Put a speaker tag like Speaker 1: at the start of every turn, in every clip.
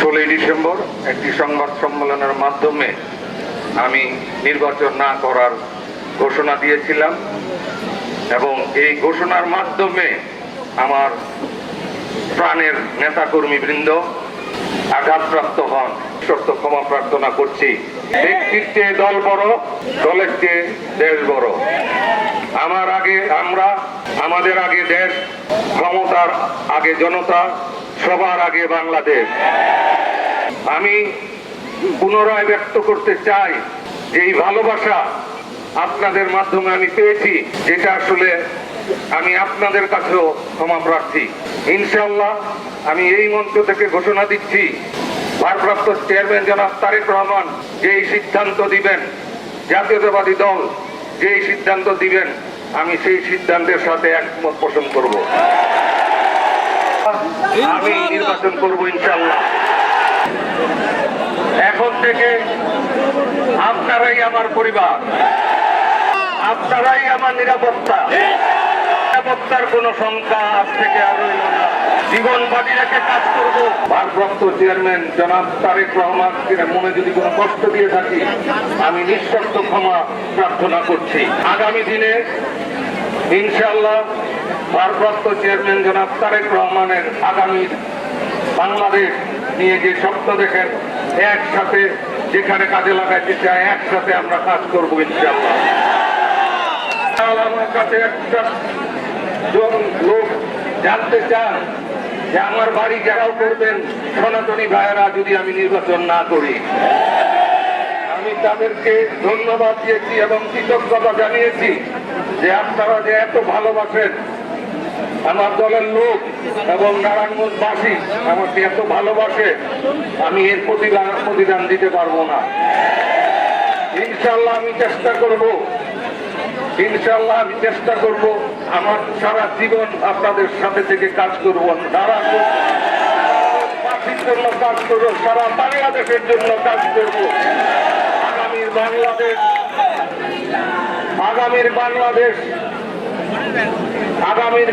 Speaker 1: 16ই December একটি সংবাদ সম্মেলনের মাধ্যমে আমি নির্বাচন না করার ঘোষণা দিয়েছিলাম এবং এই ঘোষণার মাধ্যমে আমার প্রাণের নেতাকর্মীবৃন্দ আঘাতপ্রাপ্ত হন। সত্য ক্ষমা প্রার্থনা করছি। ব্যক্তির চেয়ে দল বড়, দলের চেয়ে দেশ বড়। আমাদের আগে দেশ, ক্ষমতার আগে জনতা, সবার আগে বাংলাদেশ। আমি পুনরায় ব্যক্ত করতে চাই যে এই ভালোবাসা আপনাদের মাধ্যমে আমি পেয়েছি, যেটা আসলে আমি আপনাদের কাছেও ক্ষমা প্রার্থী। ইনশাআল্লাহ আমি এই মঞ্চ থেকে ঘোষণা দিচ্ছি, ভারপ্রাপ্ত চেয়ারম্যান জনাব তারেক রহমান যেই সিদ্ধান্ত দিবেন, জাতীয়তাবাদী দল যেই সিদ্ধান্ত দিবেন, আমি সেই সিদ্ধান্তের সাথে একমত পোষণ করব। আমি নির্বাচন করব ইনশাআল্লাহ। এখন থেকে আপনারাই আমার পরিবার, আপনারাই আমার নিরাপত্তা। নিরাপত্তার কোনো সংখ্যা আজ থেকে আর রইল না। জীবন বাজি রেখে কাজ করব। ভারপ্রাপ্ত চেয়ারম্যান জনাব তারেক রহমানকে মনে যদি কোনো কষ্ট দিয়ে থাকি, আমি নিঃশর্ত ক্ষমা প্রার্থনা করছি। আগামী দিনে ইনশাআল্লাহ ভারপ্রাপ্ত চেয়ারম্যান জনাব তারেক রহমানের আগামী বাংলাদেশ নিয়ে যে স্বপ্ন দেখেন, একসাথে যেখানে কাজে লাগাইতে চায়, একসাথে আমরা কাজ করবো ইনশাআল্লাহ। আমার কাছে একটা লোক জানতে চান যে আমার বাড়ি ঘেরাও করবেন সনাতনী ভাইয়েরা যদি আমি নির্বাচন না করি। আমি তাদেরকে ধন্যবাদ দিয়েছি এবং কৃতজ্ঞতা জানিয়েছি যে আপনারা যে এত ভালোবাসেন, আমার দলের লোক এবং নারায়ণগঞ্জবাসী আমাকে এত ভালোবাসে, আমি এর প্রতিদান দিতে পারবো না। ইনশাআল্লাহ আমি চেষ্টা করব, ইনশাআল্লাহ আমি চেষ্টা করব আমার সারা জীবন আপনাদের সাথে থেকে কাজ করব। নারায়ণগঞ্জবাসীর জন্য কাজ করব, সারা বাংলাদেশের জন্য কাজ করব। আগামীর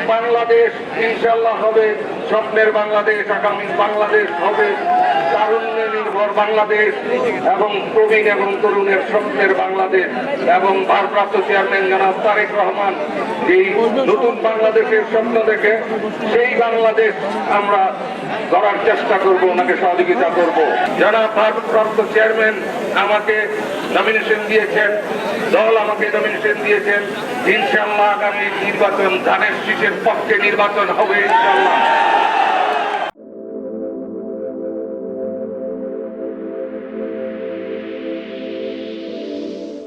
Speaker 1: বাংলাদেশ ইনশাআল্লাহ হবে স্বপ্নের বাংলাদেশ। আগামী বাংলাদেশ হবে তারুণ্যে নির্ভর বাংলাদেশ এবং প্রবীণ এবং তরুণের স্বপ্নের বাংলাদেশ। এবং ভারপ্রাপ্ত চেয়ারম্যান জনাব তারেক রহমান যেই নতুন বাংলাদেশের স্বপ্ন দেখে, সেই বাংলাদেশ আমরা গড়ার চেষ্টা করব, ওনাকে সহযোগিতা করব। জনাব ভারপ্রাপ্ত চেয়ারম্যান আমাকে নমিনেশন দিয়েছেন, দল আমাকে নমিনেশন দিয়েছেন। ইনশাআল্লাহ আগামী নির্বাচন ধানের শীষের পক্ষে নির্বাচন হবে ইনশাআল্লাহ।